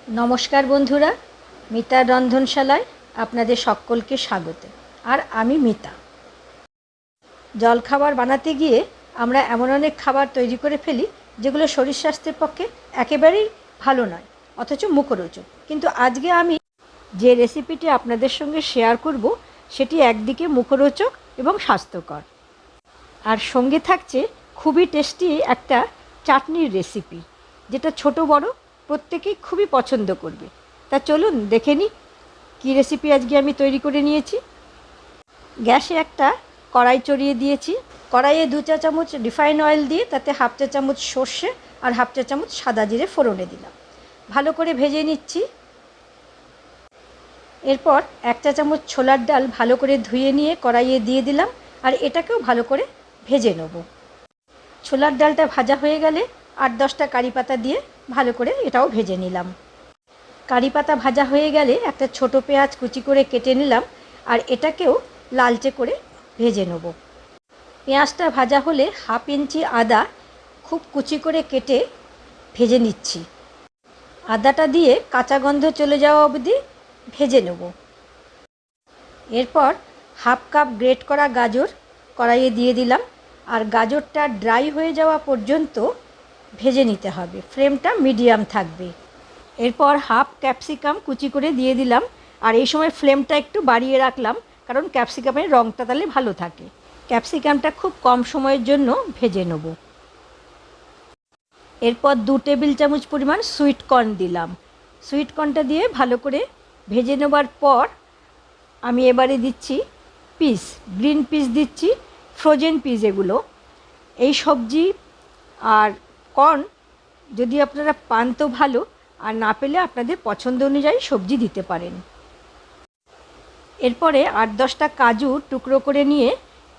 নমস্কার বন্ধুরা, মিতার রন্ধনশালায় আপনাদের সকলকে স্বাগত। আর আমি মিতা। জলখাবার বানাতে গিয়ে আমরা এমন অনেক খাবার তৈরি করে ফেলি যেগুলো শরীর স্বাস্থ্যের পক্ষে একেবারেই ভালো নয়, অথচ মুখরোচক। কিন্তু আজকে আমি যে রেসিপিটি আপনাদের সঙ্গে শেয়ার করব সেটি একদিকে মুখরোচক এবং স্বাস্থ্যকর, আর সঙ্গে থাকছে খুবই টেস্টি একটা চাটনির রেসিপি, যেটা ছোট বড় প্রত্যেকেই খুবই পছন্দ করবে। তা চলুন দেখে নিই কী রেসিপি আজকে আমি তৈরি করে নিয়েছি। গ্যাসে একটা কড়াই চড়িয়ে দিয়েছি। কড়াইয়ে 2 চা চামচ রিফাইন অয়েল দিয়ে তাতে 1/2 চা চামচ সর্ষে আর 1/2 চা চামচ সাদা জিরে ফোড়নে দিলাম। ভালো করে ভেজে নিচ্ছি। এরপর 1 চা চামচ ছোলার ডাল ভালো করে ধুয়ে নিয়ে কড়াইয়ে দিয়ে দিলাম, আর এটাকেও ভালো করে ভেজে নেব। ছোলার ডালটা ভাজা হয়ে গেলে 8-10টা কারি পাতা দিয়ে ভালো করে এটাও ভেজে নিলাম। কারি পাতা ভাজা হয়ে গেলে একটা ছোট পেঁয়াজ কুচি করে কেটে নিলাম, আর এটাকেও লালচে করে ভেজে নেব। পেঁয়াজটা ভাজা হলে 1/2 ইঞ্চি আদা খুব কুচি করে কেটে ভেজে নিচ্ছি। আদাটা দিয়ে কাঁচা গন্ধ চলে যাওয়া অবধি ভেজে নেব। এরপর 1/2 কাপ গ্রেট করা গাজর কড়াইয়ে দিয়ে দিলাম, আর গাজরটা ড্রাই হয়ে যাওয়া পর্যন্ত ভেজে নিতে হবে। ফ্লেমটা মিডিয়াম থাকবে। এরপর 1/2 ক্যাপসিকাম কুচি করে দিয়ে দিলাম, আর এই সময় ফ্লেমটা একটু বাড়িয়ে রাখলাম, কারণ ক্যাপসিকামের রঙটা তাহলে ভালো থাকে। ক্যাপসিকামটা খুব কম সময়ের জন্য ভেজে নেব। এরপর 2 টেবিল চামচ পরিমাণ সুইট কর্ন দিলাম। সুইট কর্নটা দিয়ে ভালো করে ভেজে নেবার পর আমি এবারে দিচ্ছি পিস, গ্রিন পিস দিচ্ছি, ফ্রোজেন পিস এগুলো। এই সবজি আর কর্ন যদি আপনারা পান তো ভালো, আর না পেলে আপনাদের পছন্দ অনুযায়ী সবজি দিতে পারেন। এরপরে 8-10টা কাজু টুকরো করে নিয়ে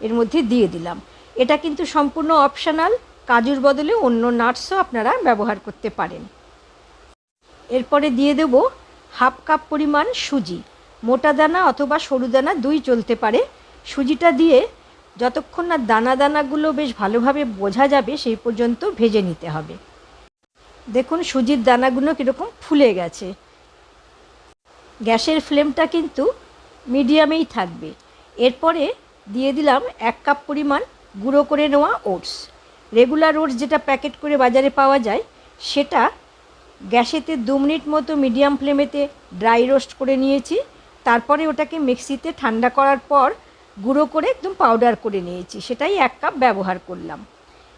এর মধ্যে দিয়ে দিলাম। এটা কিন্তু সম্পূর্ণ অপশনাল, কাজুর বদলে অন্য নাটসও আপনারা ব্যবহার করতে পারেন। এরপরে দিয়ে দেব 1/2 কাপ পরিমাণ সুজি, মোটা দানা অথবা সরু দানা দুই চলতে পারে। সুজিটা দিয়ে যতক্ষণ না দানা দানাগুলো বেশ ভালোভাবে বোঝা যাবে সেই পর্যন্ত ভেজে নিতে হবে। দেখুন সুজির দানাগুলো কীরকম ফুলে গেছে। গ্যাসের ফ্লেমটা কিন্তু মিডিয়ামেই থাকবে। এরপরে দিয়ে দিলাম 1 কাপ পরিমাণ গুঁড়ো করে নেওয়া ওটস। রেগুলার ওটস যেটা প্যাকেট করে বাজারে পাওয়া যায়, সেটা গ্যাসেতে 2 মিনিট মতো মিডিয়াম ফ্লেমেতে ড্রাই রোস্ট করে নিয়েছি। তারপরে ওটাকে মিক্সিতে ঠান্ডা করার পর গুঁড়ো করে একদম পাউডার করে নিয়েছি, সেটাই 1 কাপ ব্যবহার করলাম।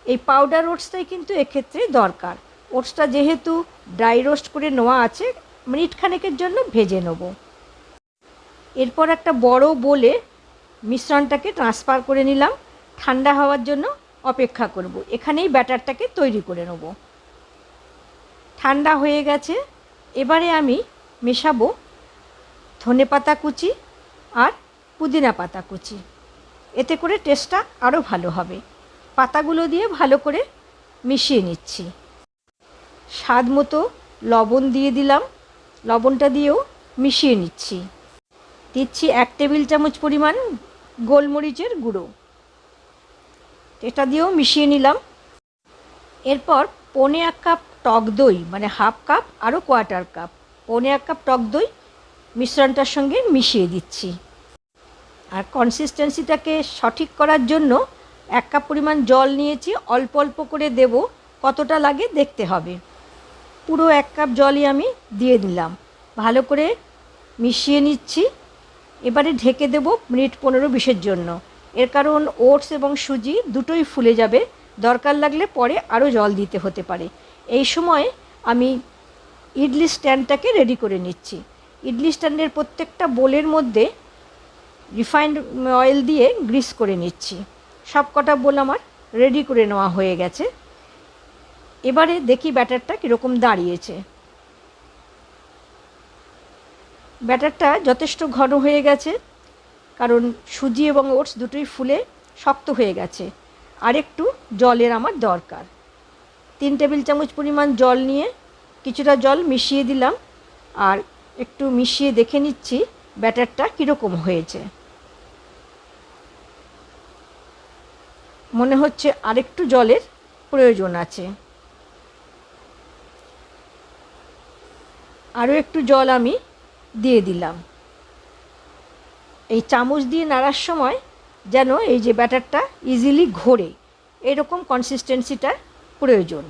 এই পাউডার ওটসটাই কিন্তু এক্ষেত্রে দরকার। ওটসটা যেহেতু ড্রাই রোস্ট করে নেওয়া আছে, মিনিট খানেকের জন্য ভেজে নেব। এরপর একটা বড় বোলে মিশ্রণটাকে ট্রান্সফার করে নিলাম। ঠান্ডা হওয়ার জন্য অপেক্ষা করব। এখানেই ব্যাটারটাকে তৈরি করে নেব। ঠান্ডা হয়ে গেছে। এবারে আমি মেশাবো ধনেপাতা কুচি আর পুদিনা পাতা কুচি। এতে করে টেস্টটা আরও ভালো হবে। পাতাগুলো দিয়ে ভালো করে মিশিয়ে নিচ্ছি। স্বাদ মতো লবণ দিয়ে দিলাম। লবণটা দিয়েও মিশিয়ে নিচ্ছি। দিচ্ছি 1 টেবিল চামচ পরিমাণ গোলমরিচের গুঁড়ো। এটা দিয়েও মিশিয়ে নিলাম। এরপর 1/4 কাপ টক দই, মানে 1/2 কাপ আরও 1/4 কাপ, 1/4 কাপ টক দই মিশ্রণটার সঙ্গে মিশিয়ে দিচ্ছি। আর কনসিস্টেন্সিটাকে সঠিক করার জন্য 1 কাপ পরিমাণ জল নিয়েছি। অল্প অল্প করে দেব, কতটা লাগে দেখতে হবে। পুরো 1 কাপ জলই আমি দিয়ে দিলাম। ভালো করে মিশিয়ে নিচ্ছি। এবারে ঢেকে দেব মিনিট 15-20-এর জন্য। এর কারণ ওটস এবং সুজি দুটোই ফুলে যাবে। দরকার লাগলে পরে আরও জল দিতে হতে পারে। এই সময় আমি ইডলি স্ট্যান্ডটাকে রেডি করে নিচ্ছি। ইডলি স্ট্যান্ডের প্রত্যেকটা বোলের মধ্যে রিফাইন্ড অয়েল দিয়ে গ্রিস করে নিচ্ছি। সব কটা বোল আমার রেডি করে নেওয়া হয়ে গেছে। এবারে দেখি ব্যাটারটা কীরকম দাঁড়িয়েছে। ব্যাটারটা যথেষ্ট ঘন হয়ে গেছে, কারণ সুজি এবং ওটস দুটোই ফুলে শক্ত হয়ে গেছে। আর একটু জলের আমার দরকার। 3 টেবিল চামচ পরিমাণ জল নিয়ে কিছুটা জল মিশিয়ে দিলাম, আর একটু মিশিয়ে দেখে নিচ্ছি ব্যাটারটা কীরকম হয়েছে। মনে হচ্ছে আরেকটু জলের প্রয়োজন আছে। আরও একটু জল আমি দিয়ে দিলাম। এই চামচ দিয়ে নাড়ার সময় যেন এই যে ব্যাটারটা ইজিলি ঘোরে, এরকম কনসিস্টেন্সিটার প্রয়োজন।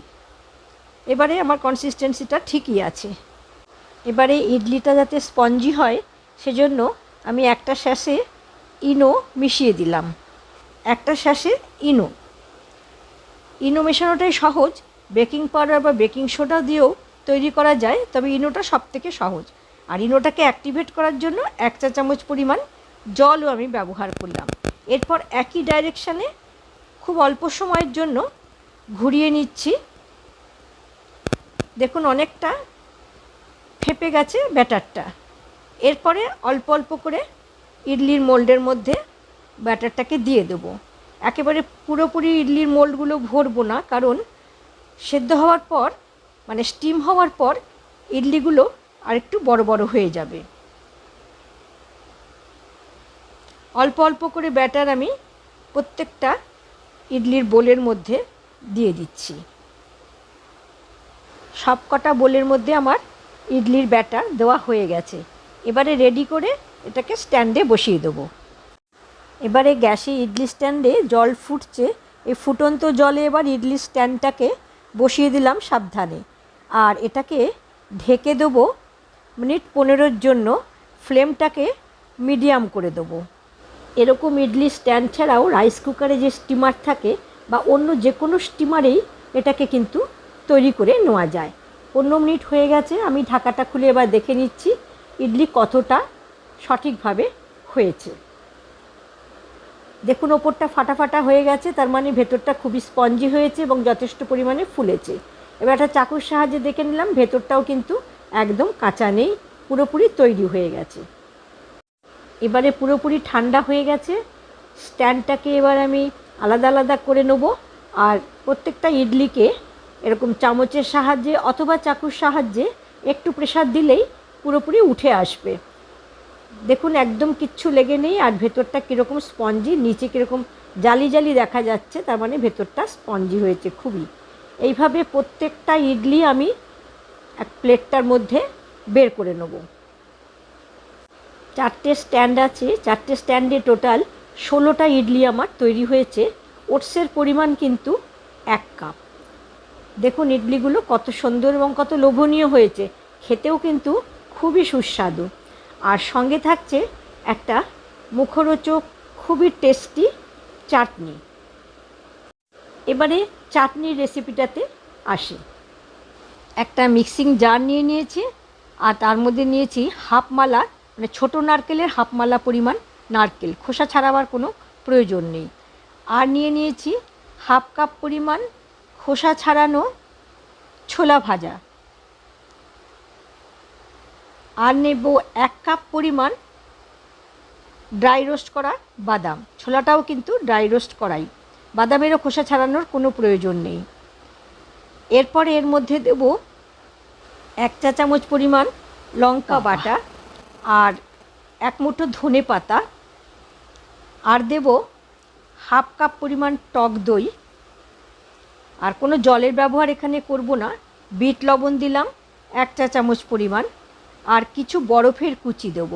এবারে আমার কনসিস্টেন্সিটা ঠিকই আছে। এবারে ইডলিটা যাতে স্পঞ্জি হয় সেজন্য আমি একটা স্যাশে ইনো মিশিয়ে দিলাম। একটা স্যাশে ইনো মেশানোটাই সহজ। বেকিং পাউডার বা বেকিং সোডা দিয়েও তৈরি করা যায়, তবে ইনোটা সবথেকে সহজ। আর ইনোটাকে অ্যাক্টিভেট করার জন্য 1 চা চামচ পরিমাণ জলও আমি ব্যবহার করলাম। এরপর একই ডাইরেকশানে খুব অল্প সময়ের জন্য ঘুরিয়ে নিচ্ছি। দেখুন অনেকটা ফেপে গেছে ব্যাটারটা। এরপরে অল্প অল্প করে ইডলির মোল্ডের মধ্যে ব্যাটারটাকে দিয়ে দেবো। একেবারে পুরোপুরি ইডলির মোল্ডগুলো ভরবো না, কারণ সেদ্ধ হওয়ার পর মানে স্টিম হওয়ার পর ইডলিগুলো আরেকটু বড় বড় হয়ে যাবে। অল্প অল্প করে ব্যাটার আমি প্রত্যেকটা ইডলির বোলের মধ্যে দিয়ে দিচ্ছি। সব কটা বোলের মধ্যে আমার ইডলির ব্যাটার দেওয়া হয়ে গেছে। এবারে রেডি করে এটাকে স্ট্যান্ডে বসিয়ে দেবো। এবারে গ্যাসে ইডলি স্ট্যান্ডে জল ফুটছে। এই ফুটন্ত জলে এবার ইডলি স্ট্যান্ডটাকে বসিয়ে দিলাম সাবধানে। আর এটাকে ঢেকে দেবো মিনিট 15-র জন্য। ফ্লেমটাকে মিডিয়াম করে দেবো। এরকম ইডলি স্ট্যান্ড ছাড়াও রাইস কুকারে যে স্টিমার থাকে বা অন্য যে কোনো স্টিমারেই এটাকে কিন্তু তৈরি করে নেওয়া যায়। 15 মিনিট হয়ে গেছে, আমি ঢাকাটা খুলে এবার দেখে নিচ্ছি ইডলি কতটা সঠিকভাবে হয়েছে। দেখুন ওপরটা ফাটা ফাটা হয়ে গেছে, তার মানে ভেতরটা খুবই স্পঞ্জি হয়েছে এবং যথেষ্ট পরিমাণে ফুলেছে। এবার একটা চাকুর সাহায্যে দেখে নিলাম ভেতরটাও কিন্তু একদম কাঁচা নেই, পুরোপুরি তৈরি হয়ে গেছে। এবারে পুরোপুরি ঠান্ডা হয়ে গেছে। স্ট্যান্ডটাকে এবার আমি আলাদা আলাদা করে নেব। আর প্রত্যেকটা ইডলিকে এরকম চামচের সাহায্যে অথবা চাকুর সাহায্যে একটু প্রেসার দিলেই পুরোপুরি উঠে আসবে। দেখুন একদম কিচ্ছু লেগে নেই। আর ভেতরটা কীরকম স্পঞ্জি, নিচে কীরকম জালি জালি দেখা যাচ্ছে, তার মানে ভেতরটা স্পঞ্জি হয়েছে খুবই। এইভাবে প্রত্যেকটা ইডলি আমি এক প্লেটটার মধ্যে বের করে নেব। 4টে স্ট্যান্ড আছে, 4টে স্ট্যান্ডে টোটাল 16টা ইডলি আমার তৈরি হয়েছে। ওটসের পরিমাণ কিন্তু 1 কাপ। দেখুন ইডলিগুলো কত সুন্দর এবং কত লোভনীয় হয়েছে, খেতেও কিন্তু খুবই সুস্বাদু। আর সঙ্গে থাকছে একটা মুখরোচক খুবই টেস্টি চাটনি। এবারে চাটনির রেসিপিটাতে আসি। একটা মিক্সিং জার নিয়ে নিয়েছি আর তার মধ্যে নিয়েছি হাফ মালা, মানে ছোটো নারকেলের হাফ মালা পরিমাণ নারকেল, খোসা ছাড়াবার কোনো প্রয়োজন নেই। আর নিয়ে নিয়েছি হাফ কাপ পরিমাণ খোসা ছাড়ানো ছোলা ভাজা। আর নেব 1 কাপ পরিমাণ ড্রাই রোস্ট করা বাদাম। ছোলাটাও কিন্তু ড্রাই রোস্ট করাই, বাদামেরও খোসা ছাড়ানোর কোনো প্রয়োজন নেই। এরপরে এর মধ্যে দেব 1 চা চামচ পরিমাণ লঙ্কা বাটা আর 1 মুঠো ধনে পাতা। আর দেব হাফ কাপ পরিমাণ টক দই। আর কোনো জলের ব্যবহার এখানে করব না। বিট লবণ দিলাম 1 চা চামচ পরিমাণ। আর কিছু বরফের কুচি দেব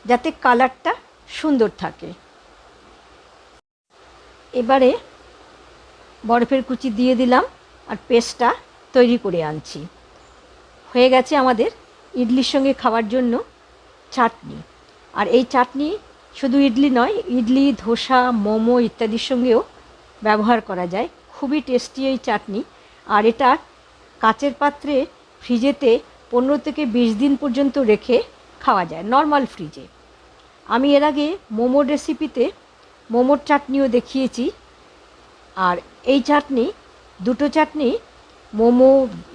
যাতে কালারটা সুন্দর থাকে। এবারে বরফের কুচি দিয়ে দিলাম আর পেস্টটা তৈরি করে আনছি। হয়ে গেছে আমাদের ইডলির সঙ্গে খাওয়ার জন্য চাটনি। আর এই চাটনি শুধু ইডলি নয়, ইডলি, ধোসা, মোমো ইত্যাদির সঙ্গেও ব্যবহার করা যায়। খুবই টেস্টি এই চাটনি। আর এটা কাচের পাত্রে ফ্রিজেতে 15 থেকে 20 দিন পর্যন্ত রেখে খাওয়া যায়, নর্মাল ফ্রিজে। আমি এর আগে মোমোর রেসিপিতে মোমোর চাটনিও দেখিয়েছি। আর এই চাটনি, দুটো চাটনি মোমো,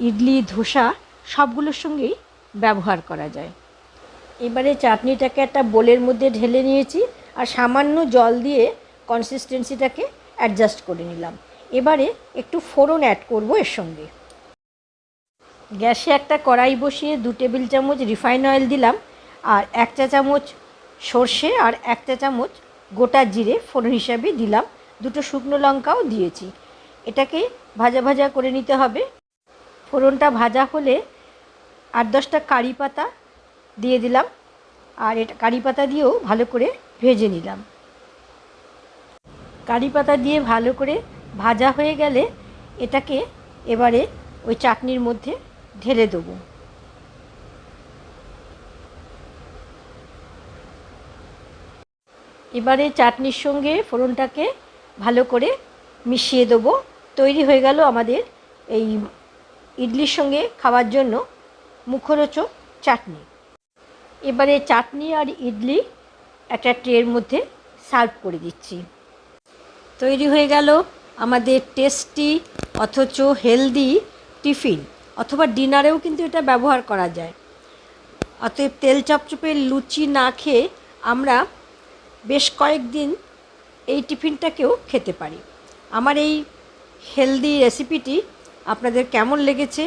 ইডলি, ধোসা সবগুলোর সঙ্গেই ব্যবহার করা যায়। এবারে চাটনিটাকে একটা বোলের মধ্যে ঢেলে নিয়েছি আর সামান্য জল দিয়ে কনসিস্টেন্সিটাকে অ্যাডজাস্ট করে নিলাম। এবারে একটু ফোড়ন অ্যাড করব এর সঙ্গে। গ্যাসে একটা কড়াই বসিয়ে 2 টেবিল চামচ রিফাইন অয়েল দিলাম আর 1 চা চামচ সর্ষে আর 1 চা চামচ গোটা জিরে ফোড়ন হিসাবে দিলাম। 2টো শুকনো লঙ্কাও দিয়েছি। এটাকে ভাজা ভাজা করে নিতে হবে। ফোড়নটা ভাজা হলে 8-10টা কারি পাতা দিয়ে দিলাম, আর এটা কারি পাতা দিয়েও ভালো করে ভেজে নিলাম। কারি পাতা দিয়ে ভালো করে ভাজা হয়ে গেলে এটাকে এবারে ওই চাটনির মধ্যে ঢেলে দেবো। এবারে চাটনির সঙ্গে ফোড়নটাকে ভালো করে মিশিয়ে দেবো। তৈরি হয়ে গেল আমাদের এই ইডলির সঙ্গে খাওয়ার জন্য মুখরোচক চাটনি। এবারে চাটনি আর ইডলি একটা ট্রের মধ্যে সার্ভ করে দিচ্ছি। তৈরি হয়ে গেল আমাদের টেস্টি অথচ হেলদি টিফিন, অথবা ডিনারেও কিন্তু এটা ব্যবহার করা যায়। অতএব তেল চপচপে লুচি না খেয়ে আমরা বেশ কয়েকদিন এই টিফিনটাকেও খেতে পারি। আমার এই হেলদি রেসিপিটি আপনাদের কেমন লেগেছে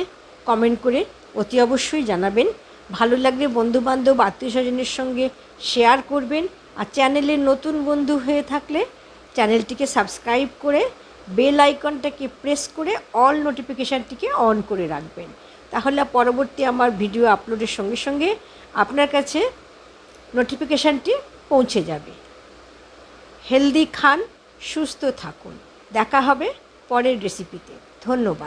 কমেন্ট করে অতি অবশ্যই জানাবেন। ভালো লাগলে বন্ধুবান্ধব আত্মীয় স্বজনের সঙ্গে শেয়ার করবেন। আর চ্যানেলের নতুন বন্ধু হয়ে থাকলে চ্যানেলটিকে সাবস্ক্রাইব করে বেল আইকনটাকে প্রেস করে অল নোটিফিকেশানটিকে অন করে রাখবেন। তাহলে পরবর্তী আমার ভিডিও আপলোডের সঙ্গে সঙ্গে আপনার কাছে নোটিফিকেশানটি পৌঁছে যাবে। হেলদি খান, সুস্থ থাকুন। দেখা হবে পরের রেসিপিতে। ধন্যবাদ।